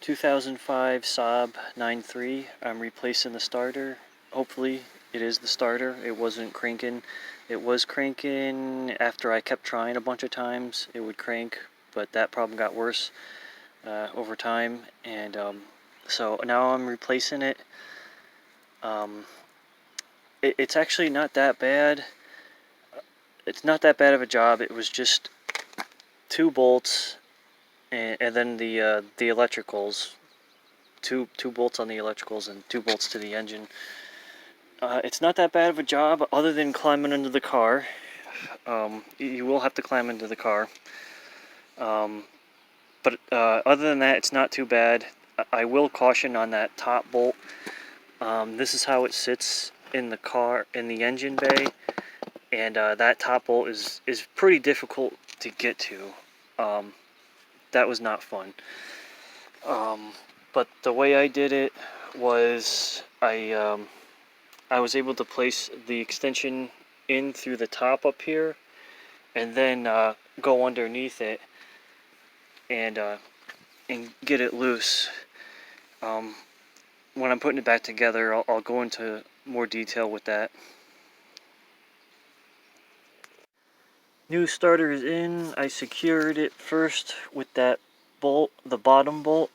2005 Saab 9.3. I'm replacing the starter. Hopefully it is the starter. It wasn't cranking. It was cranking after I kept trying a bunch of times. It would crank, but that problem got worse over time. And so now I'm replacing it. It's actually not that bad. It's not that bad of a job. It was just 2 bolts and then the electricals, two bolts on the electricals and 2 bolts to the engine. It's not that bad of a job, other than climbing into the car. You will have to climb into the car, but other than that, it's not too bad. I will caution on that top bolt. This is how it sits in the car, in the engine bay, and that top bolt is pretty difficult to get to. That was not fun. But the way I did it was I was able to place the extension in through the top up here, and then go underneath it and get it loose. When I'm putting it back together, I'll go into more detail with that. New starter is in. I secured it first with that bolt, the bottom bolt.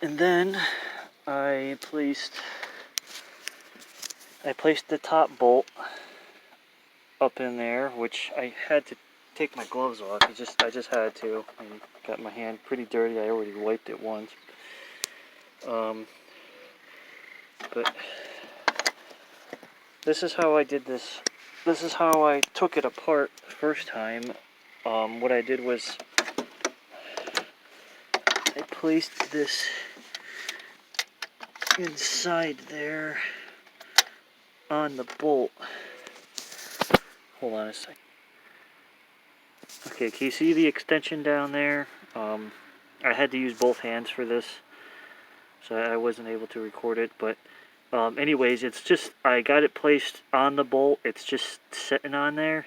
And then I placed the top bolt up in there, which I had to take my gloves off. I just had to. I got my hand pretty dirty. I already wiped it once. But this is how I did this. This is how I took it apart the first time. What I did was I placed this inside there on the bolt. Hold on a sec. Okay, can you see the extension down there? I had to use both hands for this, so I wasn't able to record it, but anyways, it's just, I got it placed on the bolt. It's just sitting on there,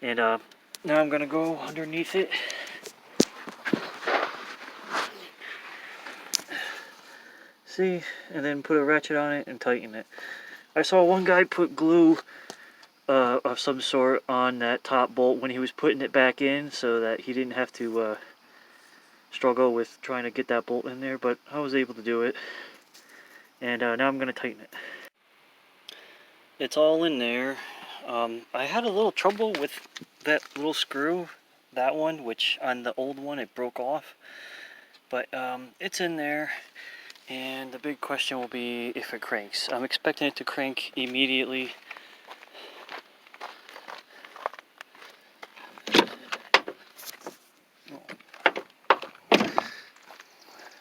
and now I'm gonna go underneath it. See, and then put a ratchet on it and tighten it. I saw one guy put glue of some sort on that top bolt when he was putting it back in, so that he didn't have to struggle with trying to get that bolt in there, but I was able to do it. And now I'm going to tighten it. It's all in there. I had a little trouble with that little screw, that one, which on the old one it broke off. But it's in there, and the big question will be if it cranks. I'm expecting it to crank immediately.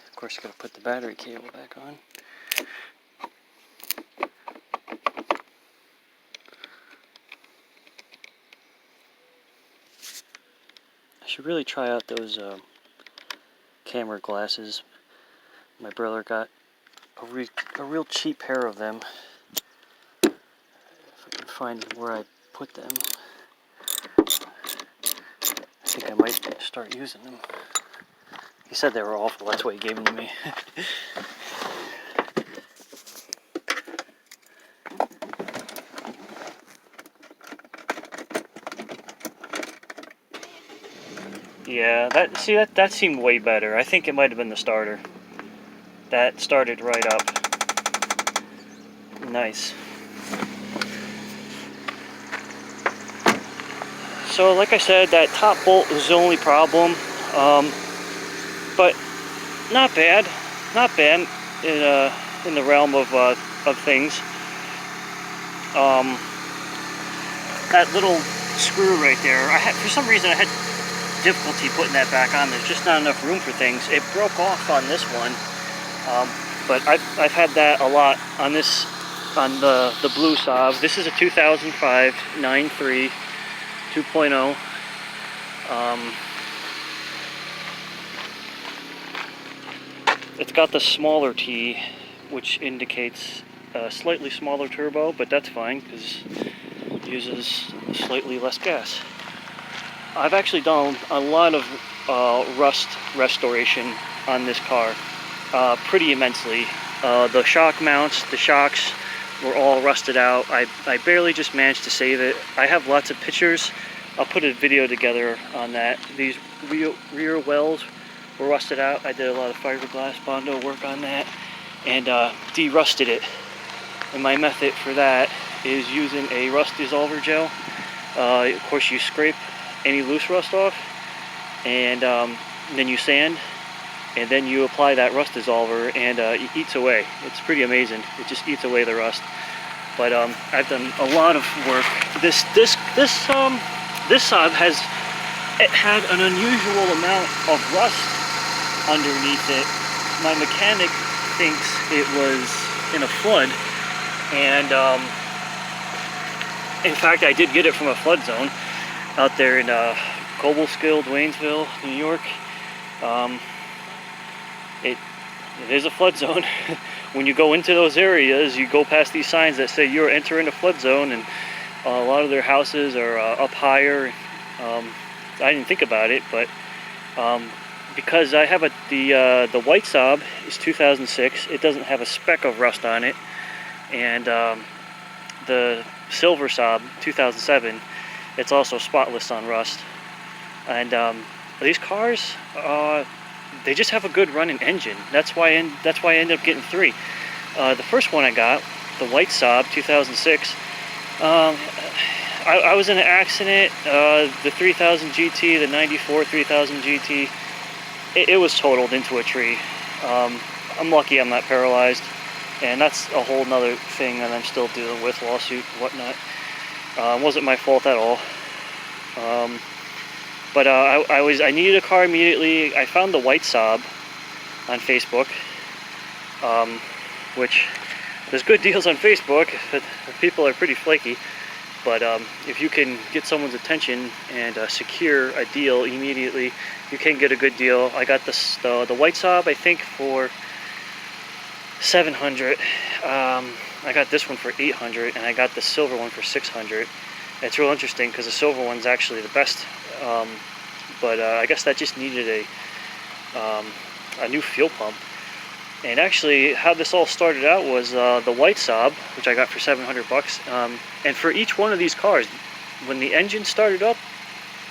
Of course, you gotta put the battery cable back on. I should really try out those camera glasses. My brother got a real cheap pair of them. If I can find where I put them, I think I might start using them. He said they were awful, that's why he gave them to me. Yeah, that seemed way better. I think it might have been the starter. That started right up. Nice. So like I said, that top bolt was the only problem. But not bad. Not bad in the realm of things. That little screw right there, for some reason I had difficulty putting that back on. There's just not enough room for things. It broke off on this one, but I've had that a lot on the blue Saab. This is a 2005 9.3 2.0. It's got the smaller T, which indicates a slightly smaller turbo, but that's fine because it uses slightly less gas. I've actually done a lot of rust restoration on this car, pretty immensely. The shock mounts, the shocks were all rusted out. I barely just managed to save it. I have lots of pictures. I'll put a video together on that. These rear wells were rusted out. I did a lot of fiberglass Bondo work on that and de-rusted it. And my method for that is using a rust dissolver gel. Of course, you scrape any loose rust off, and then you sand, and then you apply that rust dissolver, and it eats away. It's pretty amazing. It just eats away the rust. But I've done a lot of work. This Saab had an unusual amount of rust underneath it. My mechanic thinks it was in a flood, and in fact, I did get it from a flood zone out there in Cobleskill, Waynesville, New York. It is a flood zone. When you go into those areas, you go past these signs that say you're entering a flood zone, and a lot of their houses are up higher. I didn't think about it, but because I have the white Saab is 2006, it doesn't have a speck of rust on it, and the silver Saab 2007, it's also spotless on rust. And these cars, they just have a good running engine. That's why I ended up getting three. The first one I got, the white Saab 2006, I was in an accident. The 3000 GT, the 94 3000 GT, it was totaled into a tree. I'm lucky I'm not paralyzed, and that's a whole nother thing that I'm still dealing with, lawsuit and whatnot. It wasn't my fault at all. But I needed a car immediately. I found the white Saab on Facebook, which there's good deals on Facebook. People are pretty flaky, but if you can get someone's attention and secure a deal immediately, you can get a good deal. I got the white Saab, I think, for $700. I got this one for $800, and I got the silver one for $600. It's real interesting because the silver one's actually the best, but I guess that just needed a new fuel pump. And actually, how this all started out was the white Saab, which I got for $700. And for each one of these cars, when the engine started up,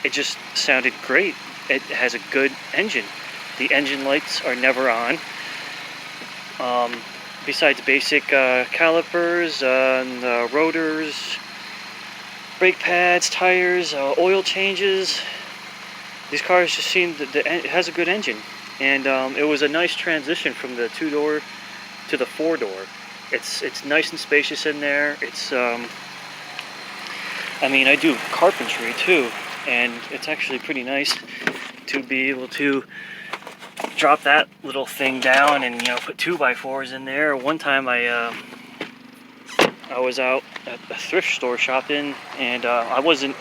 it just sounded great. It has a good engine. The engine lights are never on. Besides basic calipers, and rotors, brake pads, tires, oil changes, these cars just seem that it has a good engine. And it was a nice transition from the 2-door to the 4-door. It's nice and spacious in there. It's I mean, I do carpentry too, and it's actually pretty nice to be able to drop that little thing down and, you know, put 2x4s in there. One time I was out at a thrift store shopping, and I wasn't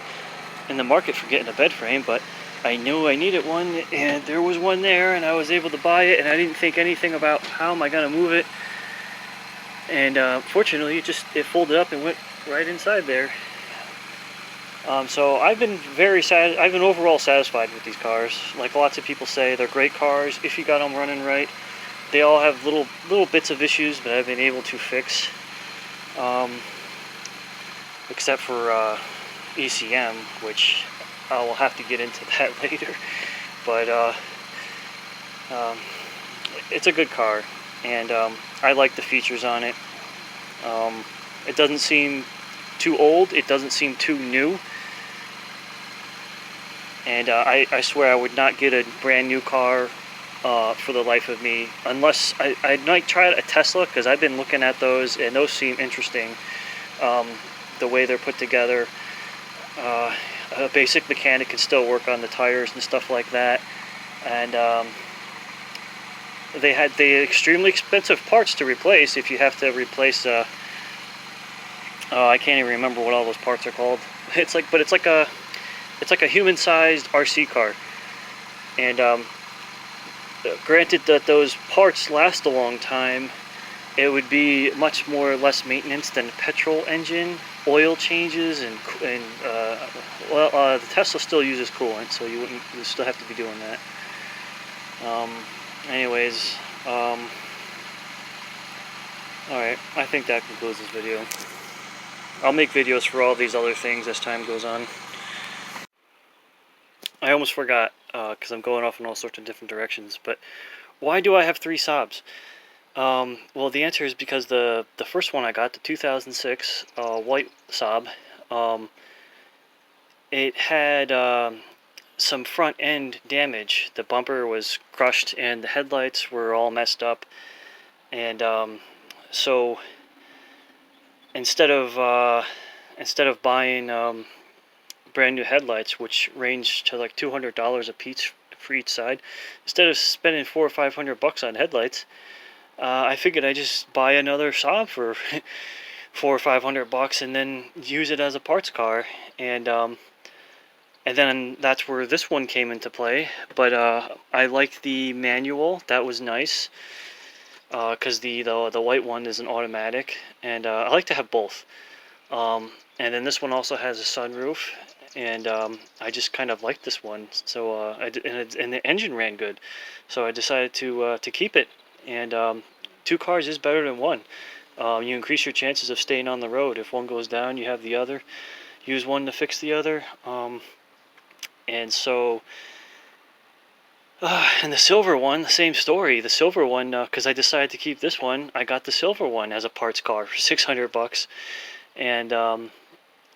in the market for getting a bed frame, but I knew I needed one, and there was one there, and I was able to buy it, and I didn't think anything about how am I gonna move it. And fortunately, it folded up and went right inside there. So I've been overall satisfied with these cars. Like lots of people say, they're great cars if you got them running right. They all have little bits of issues, but I've been able to fix. Except for ECM, which I will have to get into that later. But it's a good car, and I like the features on it. It doesn't seem too old. It doesn't seem too new. And I swear I would not get a brand new car for the life of me, unless I might try a Tesla, because I've been looking at those, and those seem interesting. The way they're put together. A basic mechanic can still work on the tires and stuff like that. And they had the extremely expensive parts to replace. If you have to replace, I can't even remember what all those parts are called. It's like a human-sized RC car. And granted that those parts last a long time, it would be much more less maintenance than a petrol engine. Oil changes and the Tesla still uses coolant, so you still have to be doing that. Anyways, all right, I think that concludes this video. I'll make videos for all these other things as time goes on. I almost forgot, because I'm going off in all sorts of different directions, but why do I have 3 Saabs? Well, the answer is because the first one I got, the 2006 white Saab, it had some front end damage. The bumper was crushed and the headlights were all messed up, and so instead of buying brand new headlights, which range to like $200 a piece for each side, instead of spending $400 or $500 on headlights, I figured I'd just buy another Saab for $400 or $500 and then use it as a parts car, and then that's where this one came into play. But I like the manual. That was nice, because the white one is an automatic, and I like to have both. And then this one also has a sunroof, and I just kind of liked this one. So and the engine ran good, so I decided to keep it. And 2 cars is better than 1. You increase your chances of staying on the road. If one goes down, you have the other. Use one to fix the other. And so, and the silver one, the same story. The silver one, because I decided to keep this one, I got the silver one as a parts car for $600. And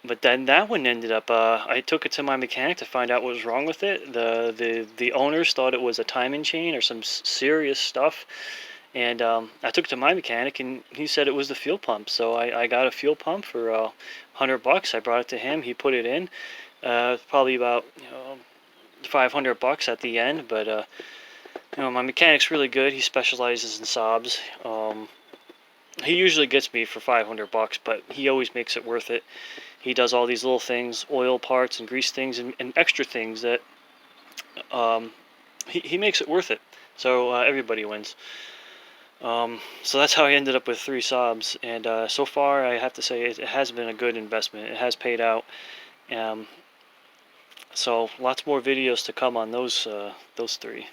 but then that one ended up, I took it to my mechanic to find out what was wrong with it. The owners thought it was a timing chain or some serious stuff. And I took it to my mechanic, and he said it was the fuel pump. So I got a fuel pump for $100. I brought it to him. He put it in. Probably about $500 at the end. But my mechanic's really good. He specializes in Saabs. He usually gets me for $500, but he always makes it worth it. He does all these little things, oil parts and grease things, and extra things that he makes it worth it. So everybody wins. So that's how I ended up with 3 Saabs, and so far I have to say it has been a good investment. It has paid out. So lots more videos to come on those 3.